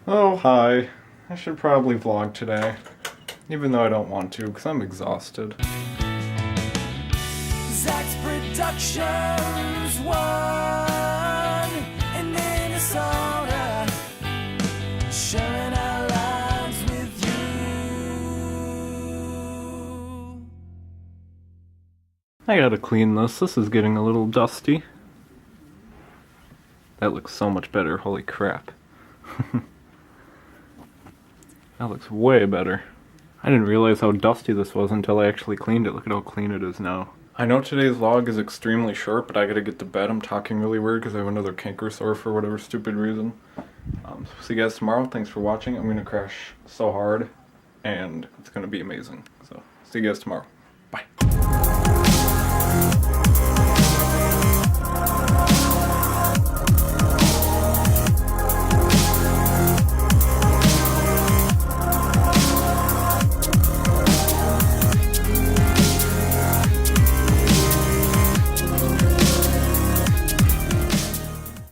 Oh, hi. I should probably vlog today, even though I don't want to, because I'm exhausted. Zach's Productions won in Minnesota, sharing our lives with you. I gotta clean this. This is getting a little dusty. That looks so much better. Holy crap. That looks way better. I didn't realize how dusty this was until I actually cleaned it. Look at how clean it is now. I know today's vlog is extremely short, but I gotta get to bed. I'm talking really weird because I have another canker sore for whatever stupid reason. See you guys tomorrow. Thanks for watching. I'm gonna crash so hard, and it's gonna be amazing. So, see you guys tomorrow.